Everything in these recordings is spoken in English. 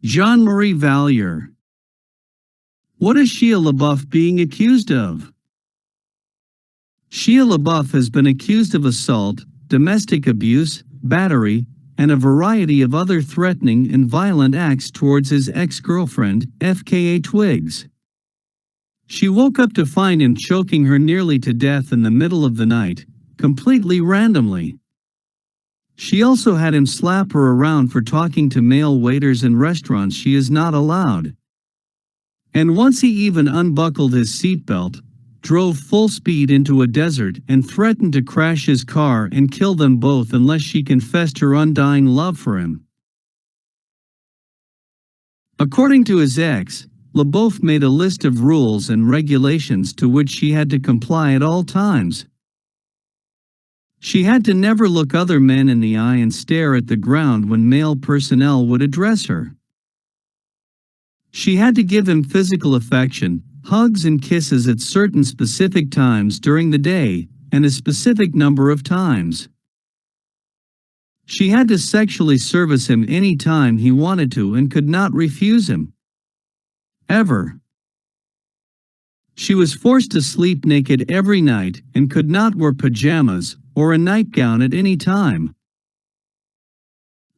Jean-Marie Valliere. What is Shia LaBeouf being accused of? Shia LaBeouf has been accused of assault, domestic abuse, battery, and a variety of other threatening and violent acts towards his ex-girlfriend, FKA Twigs. She woke up to find him choking her nearly to death in the middle of the night, completely randomly. She also had him slap her around for talking to male waiters in restaurants she is not allowed. And once he even unbuckled his seatbelt, drove full speed into a desert and threatened to crash his car and kill them both unless she confessed her undying love for him. According to his ex, LaBeouf made a list of rules and regulations to which she had to comply at all times. She had to never look other men in the eye and stare at the ground when male personnel would address her. She had to give him physical affection, hugs and kisses at certain specific times during the day, and a specific number of times. She had to sexually service him any time he wanted to and could not refuse him. Ever. She was forced to sleep naked every night and could not wear pajamas or a nightgown at any time.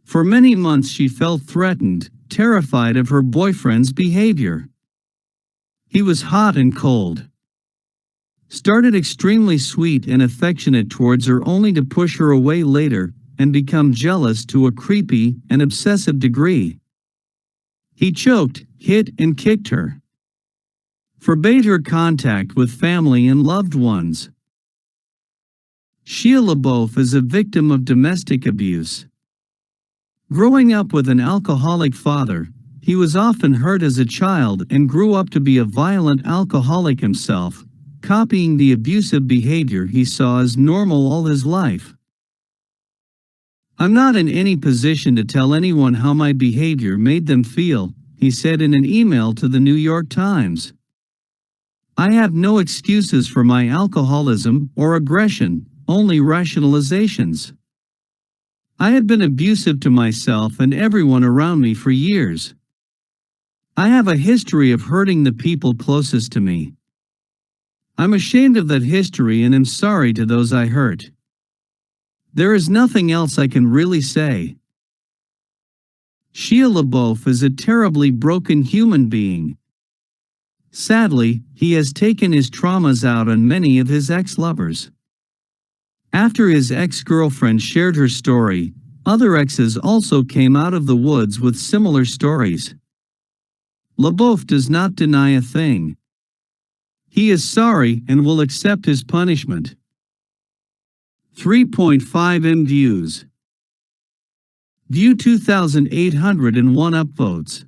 For many months she felt threatened, terrified of her boyfriend's behavior. He was hot and cold. Started extremely sweet and affectionate towards her only to push her away later and become jealous to a creepy and obsessive degree. He choked, hit and kicked her. Forbade her contact with family and loved ones. Shia LaBeouf is a victim of domestic abuse. Growing up with an alcoholic father, he was often hurt as a child and grew up to be a violent alcoholic himself, copying the abusive behavior he saw as normal all his life. "I'm not in any position to tell anyone how my behavior made them feel," he said in an email to the New York Times. "I have no excuses for my alcoholism or aggression, only rationalizations. I had been abusive to myself and everyone around me for years. I have a history of hurting the people closest to me. I'm ashamed of that history and am sorry to those I hurt. There is nothing else I can really say." Shia LaBeouf is a terribly broken human being. Sadly, he has taken his traumas out on many of his ex-lovers. After his ex-girlfriend shared her story, other exes also came out of the woods with similar stories. LaBeouf does not deny a thing. He is sorry and will accept his punishment. 3.5 M views. View 2,801 upvotes.